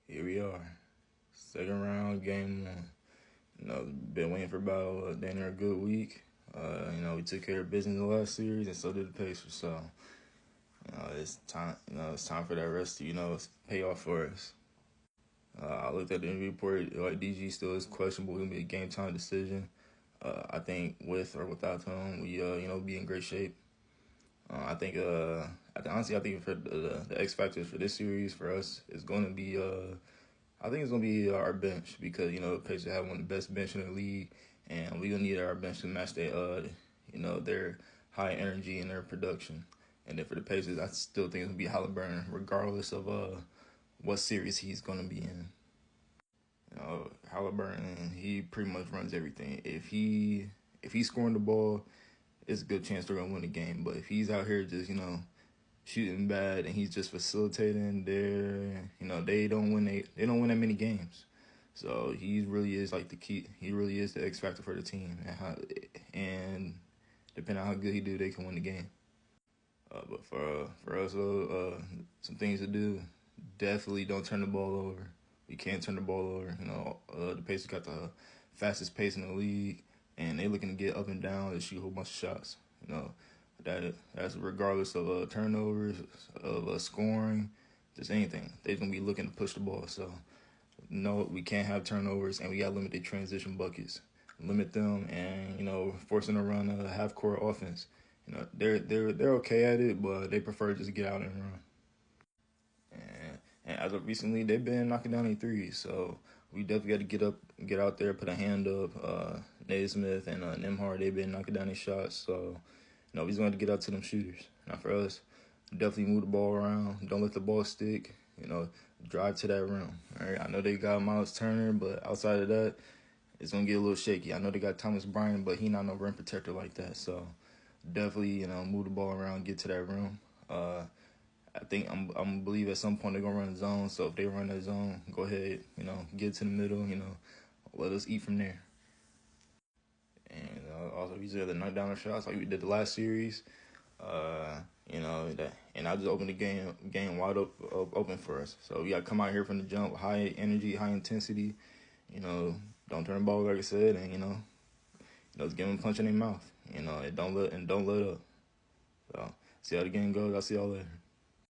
Here we are, second round, game one. Been waiting for about damn near a good week. We took care of business in the last series, and so did the Pacers. So, it's time. It's time for that rest to pay off for us. I looked at the injury report. Like DG still is questionable. It'll be a game time decision. I think with or without him, we be in great shape. I think for the X factors for this series for us is going to be I think it's gonna be our bench because the Pacers have one of the best bench in the league, and we gonna need our bench to match their high energy and their production. And then for the Pacers, I still think it's gonna be Halliburton, regardless of what series he's gonna be in. Halliburton, he pretty much runs everything. If he's scoring the ball, it's a good chance they're gonna win the game. But if he's out here just shooting bad and he's just facilitating, they don't win that many games. So he really is like the key. He really is the X factor for the team, and depending on how good he do, they can win the game. But for us, some things to do. Definitely don't turn the ball over. We can't turn the ball over. The Pacers got the fastest pace in the league, and they looking to get up and down and shoot a whole bunch of shots. That's regardless of turnovers, of scoring, just anything. They're gonna be looking to push the ball. So no, we can't have turnovers, and we got limited transition buckets. Limit them, and forcing to run a half court offense. They're okay at it, but they prefer just to get out and run. And as of recently, they've been knocking down their threes. So we definitely got to get out there, put a hand up. Naismith and Nembhard, they've been knocking down their shots. So we just going to get out to them shooters. Now for us, definitely move the ball around. Don't let the ball stick. Drive to that rim. All right, I know they got Miles Turner, but outside of that, it's gonna get a little shaky. I know they got Thomas Bryant, but he not no rim protector like that. So definitely, move the ball around, get to that rim. I think I'm believe at some point they're gonna run a zone. So if they run that zone, go ahead, get to the middle, let us eat from there. And also, we just had to knock down the shots like we did the last series. And I just opened the game wide open for us. So we got to come out here from the jump, high energy, high intensity. Don't turn the ball like I said, and just give them a punch in their mouth. And don't let up. So see how the game goes. I'll see y'all later.